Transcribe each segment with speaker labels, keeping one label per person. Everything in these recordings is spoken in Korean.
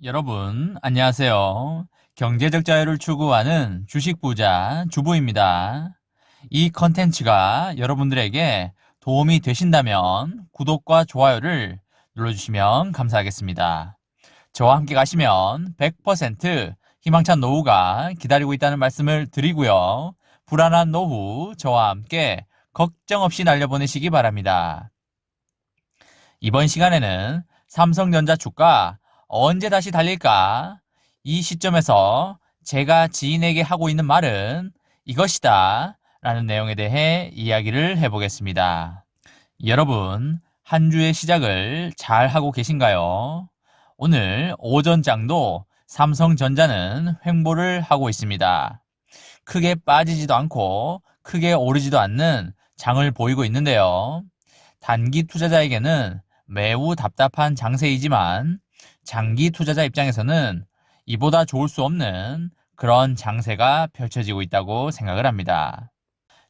Speaker 1: 여러분, 안녕하세요. 경제적 자유를 추구하는 주식 부자 주부입니다. 이 컨텐츠가 여러분들에게 도움이 되신다면 구독과 좋아요를 눌러주시면 감사하겠습니다. 저와 함께 가시면 100% 희망찬 노후가 기다리고 있다는 말씀을 드리고요. 불안한 노후 저와 함께 걱정 없이 날려보내시기 바랍니다. 이번 시간에는 삼성전자 주가 언제 다시 달릴까? 이 시점에서 제가 지인에게 하고 있는 말은 이것이다 라는 내용에 대해 이야기를 해보겠습니다. 여러분, 한 주의 시작을 잘 하고 계신가요? 오늘 오전장도 삼성전자는 횡보를 하고 있습니다. 크게 빠지지도 않고 크게 오르지도 않는 장을 보이고 있는데요. 단기 투자자에게는 매우 답답한 장세이지만 장기 투자자 입장에서는 이보다 좋을 수 없는 그런 장세가 펼쳐지고 있다고 생각을 합니다.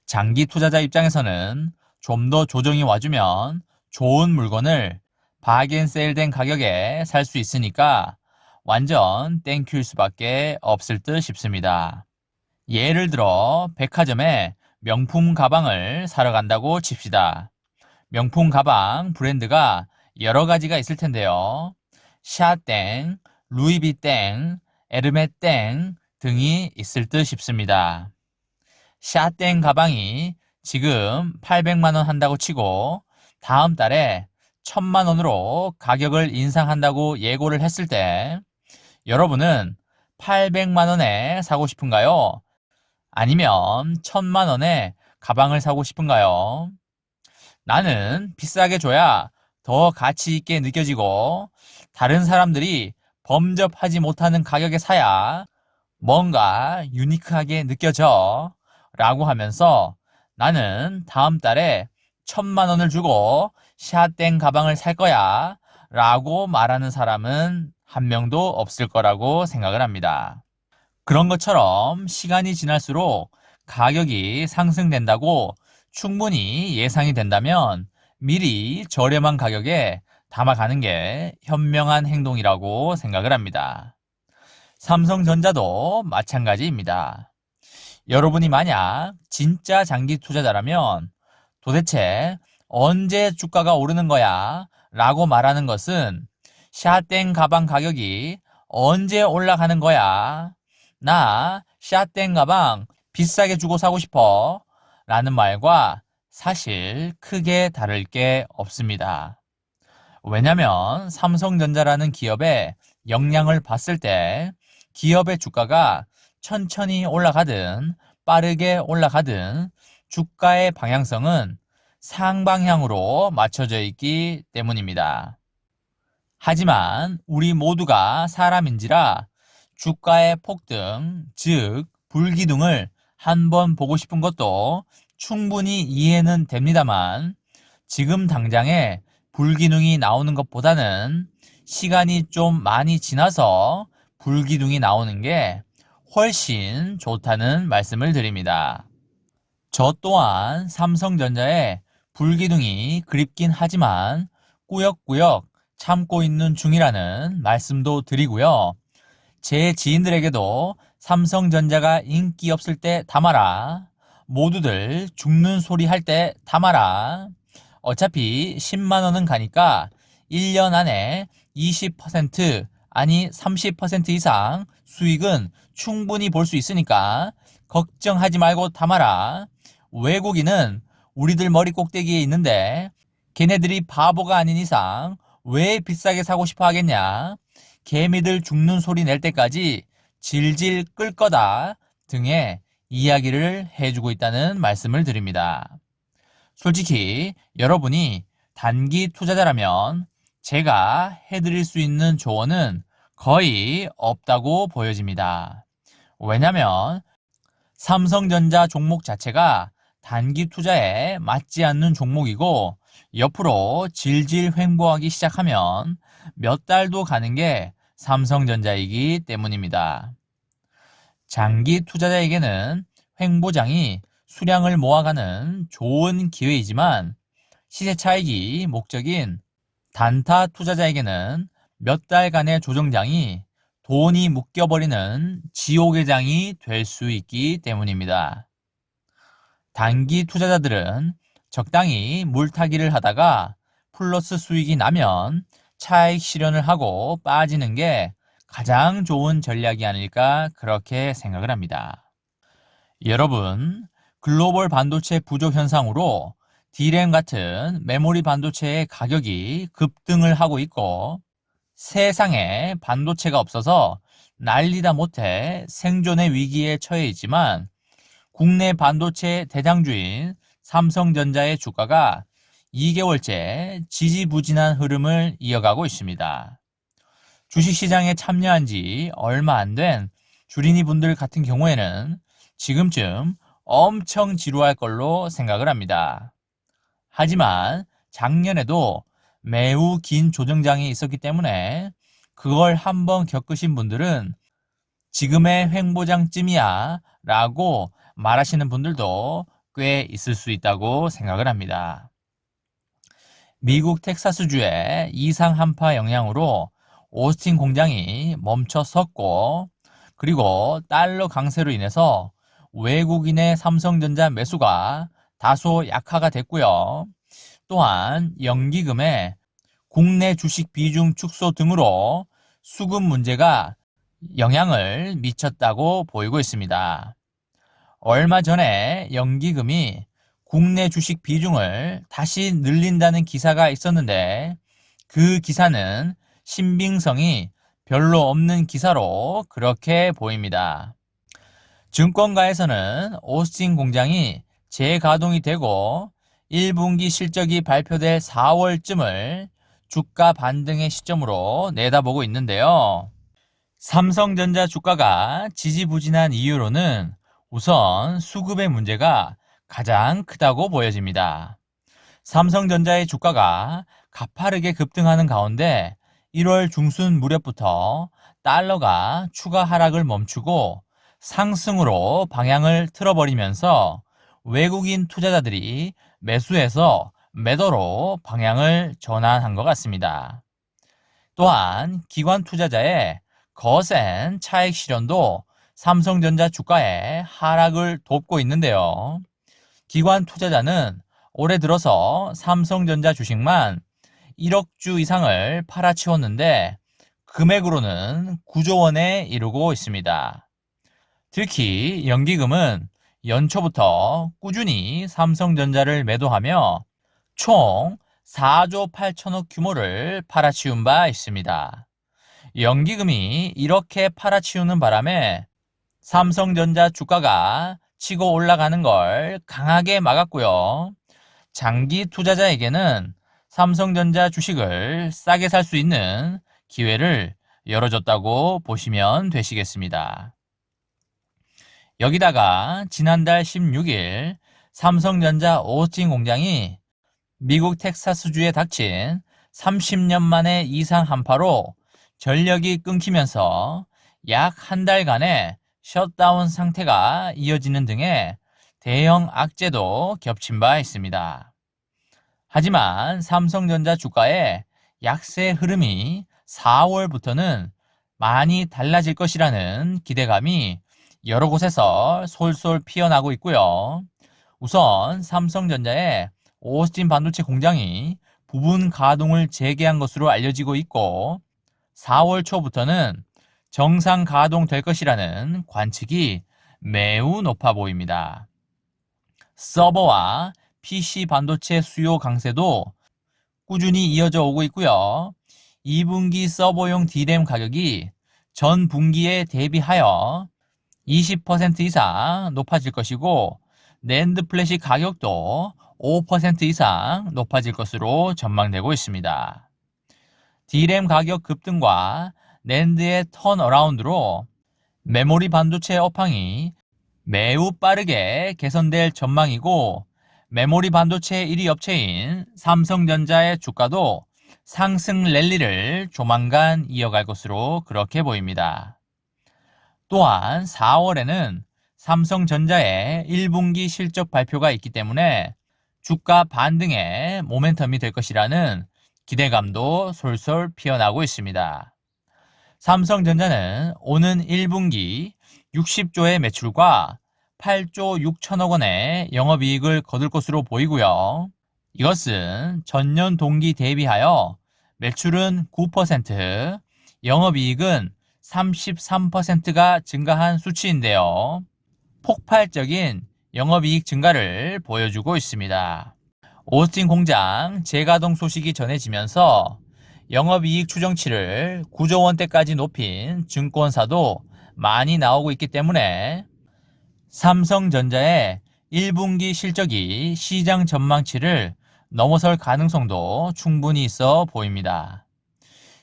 Speaker 1: 장기 투자자 입장에서는 좀 더 조정이 와주면 좋은 물건을 바겐세일된 가격에 살 수 있으니까 완전 땡큐일 수밖에 없을 듯 싶습니다. 예를 들어 백화점에 명품 가방을 사러 간다고 칩시다. 명품 가방 브랜드가 여러 가지가 있을 텐데요. 샤땡, 루이비땡, 에르메땡 등이 있을 듯 싶습니다. 샤땡 가방이 지금 800만 원 한다고 치고 다음 달에 1000만 원으로 가격을 인상한다고 예고를 했을 때 여러분은 800만 원에 사고 싶은가요? 아니면 1000만 원에 가방을 사고 싶은가요? 나는 비싸게 줘야 더 가치 있게 느껴지고 다른 사람들이 범접하지 못하는 가격에 사야 뭔가 유니크하게 느껴져 라고 하면서 나는 다음 달에 1000만 원을 주고 샤땡 가방을 살 거야 라고 말하는 사람은 한 명도 없을 거라고 생각을 합니다. 그런 것처럼 시간이 지날수록 가격이 상승된다고 충분히 예상이 된다면 미리 저렴한 가격에 담아가는 게 현명한 행동이라고 생각을 합니다. 삼성전자도 마찬가지입니다. 여러분이 만약 진짜 장기 투자자라면 도대체 언제 주가가 오르는 거야? 라고 말하는 것은 샤땡 가방 가격이 언제 올라가는 거야? 나 샤땡 가방 비싸게 주고 사고 싶어 라는 말과 사실 크게 다를 게 없습니다. 왜냐면 삼성전자라는 기업의 역량을 봤을 때 기업의 주가가 천천히 올라가든 빠르게 올라가든 주가의 방향성은 상방향으로 맞춰져 있기 때문입니다. 하지만 우리 모두가 사람인지라 주가의 폭등, 즉 불기둥을 한번 보고 싶은 것도 충분히 이해는 됩니다만 지금 당장에 불기둥이 나오는 것보다는 시간이 좀 많이 지나서 불기둥이 나오는 게 훨씬 좋다는 말씀을 드립니다. 저 또한 삼성전자의 불기둥이 그립긴 하지만 꾸역꾸역 참고 있는 중이라는 말씀도 드리고요. 제 지인들에게도 삼성전자가 인기 없을 때 담아라. 모두들 죽는 소리 할 때 담아라. 어차피 10만 원은 가니까 1년 안에 20% 아니 30% 이상 수익은 충분히 볼 수 있으니까 걱정하지 말고 담아라. 외국인은 우리들 머리 꼭대기에 있는데 걔네들이 바보가 아닌 이상 왜 비싸게 사고 싶어 하겠냐? 개미들 죽는 소리 낼 때까지 질질 끌 거다 등의 이야기를 해주고 있다는 말씀을 드립니다. 솔직히 여러분이 단기 투자자라면 제가 해드릴 수 있는 조언은 거의 없다고 보여집니다. 왜냐면 삼성전자 종목 자체가 단기 투자에 맞지 않는 종목이고 옆으로 질질 횡보하기 시작하면 몇 달도 가는 게 삼성전자이기 때문입니다. 장기 투자자에게는 횡보장이 수량을 모아가는 좋은 기회이지만 시세 차익이 목적인 단타 투자자에게는 몇 달간의 조정장이 돈이 묶여버리는 지옥의 장이 될 수 있기 때문입니다. 단기 투자자들은 적당히 물타기를 하다가 플러스 수익이 나면 차익 실현을 하고 빠지는 게 가장 좋은 전략이 아닐까 그렇게 생각을 합니다. 여러분, 글로벌 반도체 부족 현상으로 D램 같은 메모리 반도체의 가격이 급등을 하고 있고 세상에 반도체가 없어서 난리다 못해 생존의 위기에 처해 있지만 국내 반도체 대장주인 삼성전자의 주가가 2개월째 지지부진한 흐름을 이어가고 있습니다. 주식시장에 참여한 지 얼마 안 된 주린이 분들 같은 경우에는 지금쯤 엄청 지루할 걸로 생각을 합니다. 하지만 작년에도 매우 긴 조정장이 있었기 때문에 그걸 한번 겪으신 분들은 지금의 횡보장쯤이야 라고 말하시는 분들도 꽤 있을 수 있다고 생각을 합니다. 미국 텍사스주의 이상 한파 영향으로 오스틴 공장이 멈춰 섰고 그리고 달러 강세로 인해서 외국인의 삼성전자 매수가 다소 약화가 됐고요. 또한 연기금의 국내 주식 비중 축소 등으로 수급 문제가 영향을 미쳤다고 보이고 있습니다. 얼마 전에 연기금이 국내 주식 비중을 다시 늘린다는 기사가 있었는데 그 기사는 신빙성이 별로 없는 기사로 그렇게 보입니다. 증권가에서는 오스틴 공장이 재가동이 되고 1분기 실적이 발표될 4월쯤을 주가 반등의 시점으로 내다보고 있는데요. 삼성전자 주가가 지지부진한 이유로는 우선 수급의 문제가 가장 크다고 보여집니다. 삼성전자의 주가가 가파르게 급등하는 가운데 1월 중순 무렵부터 달러가 추가 하락을 멈추고 상승으로 방향을 틀어버리면서 외국인 투자자들이 매수해서 매도로 방향을 전환한 것 같습니다. 또한 기관 투자자의 거센 차익 실현도 삼성전자 주가의 하락을 돕고 있는데요. 기관 투자자는 올해 들어서 삼성전자 주식만 1억 주 이상을 팔아치웠는데 금액으로는 9조 원에 이르고 있습니다. 특히 연기금은 연초부터 꾸준히 삼성전자를 매도하며 총 4조 8천억 규모를 팔아치운 바 있습니다. 연기금이 이렇게 팔아치우는 바람에 삼성전자 주가가 치고 올라가는 걸 강하게 막았고요. 장기 투자자에게는 삼성전자 주식을 싸게 살 수 있는 기회를 열어줬다고 보시면 되시겠습니다. 여기다가 지난달 16일 삼성전자 오스틴 공장이 미국 텍사스주에 닥친 30년 만의 이상 한파로 전력이 끊기면서 약 한 달간의 셧다운 상태가 이어지는 등의 대형 악재도 겹친 바 있습니다. 하지만 삼성전자 주가의 약세 흐름이 4월부터는 많이 달라질 것이라는 기대감이 여러 곳에서 솔솔 피어나고 있고요. 우선 삼성전자의 오스틴 반도체 공장이 부분 가동을 재개한 것으로 알려지고 있고 4월 초부터는 정상 가동될 것이라는 관측이 매우 높아 보입니다. 서버와 PC 반도체 수요 강세도 꾸준히 이어져 오고 있고요. 2분기 서버용 D램 가격이 전 분기에 대비하여 20% 이상 높아질 것이고 낸드 플래시 가격도 5% 이상 높아질 것으로 전망되고 있습니다. D램 가격 급등과 낸드의 턴어라운드로 메모리 반도체 업황이 매우 빠르게 개선될 전망이고 메모리 반도체 1위 업체인 삼성전자의 주가도 상승 랠리를 조만간 이어갈 것으로 그렇게 보입니다. 또한 4월에는 삼성전자의 1분기 실적 발표가 있기 때문에 주가 반등의 모멘텀이 될 것이라는 기대감도 솔솔 피어나고 있습니다. 삼성전자는 오는 1분기 60조의 매출과 8조 6천억 원의 영업이익을 거둘 것으로 보이고요. 이것은 전년 동기 대비하여 매출은 9%, 영업이익은 33%가 증가한 수치인데요. 폭발적인 영업이익 증가를 보여주고 있습니다. 오스틴 공장 재가동 소식이 전해지면서 영업이익 추정치를 9조 원대까지 높인 증권사도 많이 나오고 있기 때문에 삼성전자의 1분기 실적이 시장 전망치를 넘어설 가능성도 충분히 있어 보입니다.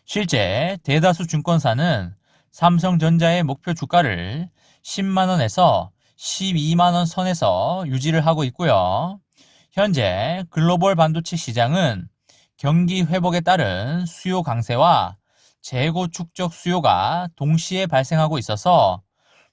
Speaker 1: 실제 대다수 증권사는 삼성전자의 목표 주가를 10만원에서 12만원 선에서 유지를 하고 있고요. 현재 글로벌 반도체 시장은 경기 회복에 따른 수요 강세와 재고 축적 수요가 동시에 발생하고 있어서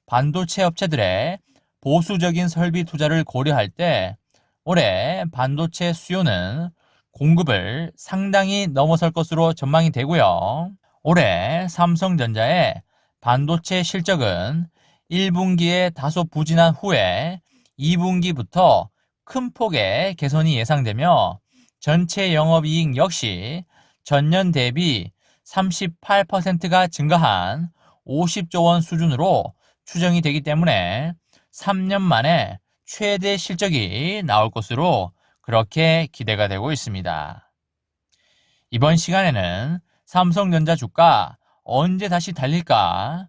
Speaker 1: 반도체 업체들의 보수적인 설비 투자를 고려할 때 올해 반도체 수요는 공급을 상당히 넘어설 것으로 전망이 되고요. 올해 삼성전자의 반도체 실적은 1분기에 다소 부진한 후에 2분기부터 큰 폭의 개선이 예상되며 전체 영업이익 역시 전년 대비 38%가 증가한 50조 원 수준으로 추정이 되기 때문에 3년 만에 최대 실적이 나올 것으로 그렇게 기대가 되고 있습니다. 이번 시간에는 삼성전자 주가 언제 다시 달릴까?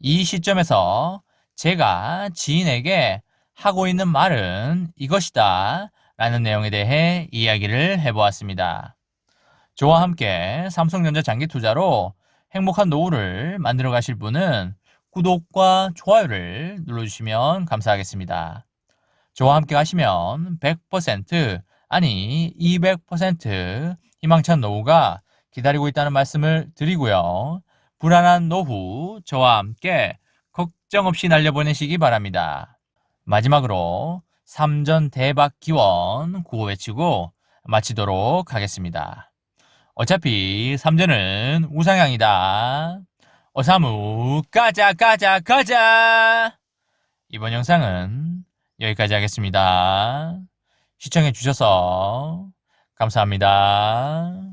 Speaker 1: 이 시점에서 제가 지인에게 하고 있는 말은 이것이다 라는 내용에 대해 이야기를 해보았습니다. 저와 함께 삼성전자 장기 투자로 행복한 노후를 만들어 가실 분은 구독과 좋아요를 눌러주시면 감사하겠습니다. 저와 함께 하시면 100% 아니 200% 희망찬 노후가 기다리고 있다는 말씀을 드리고요. 불안한 노후 저와 함께 걱정 없이 날려보내시기 바랍니다. 마지막으로 3전 대박 기원 구호 외치고 마치도록 하겠습니다. 어차피 3전은 우상향이다. 어사무 가자 가자 가자. 이번 영상은 여기까지 하겠습니다. 시청해 주셔서 감사합니다.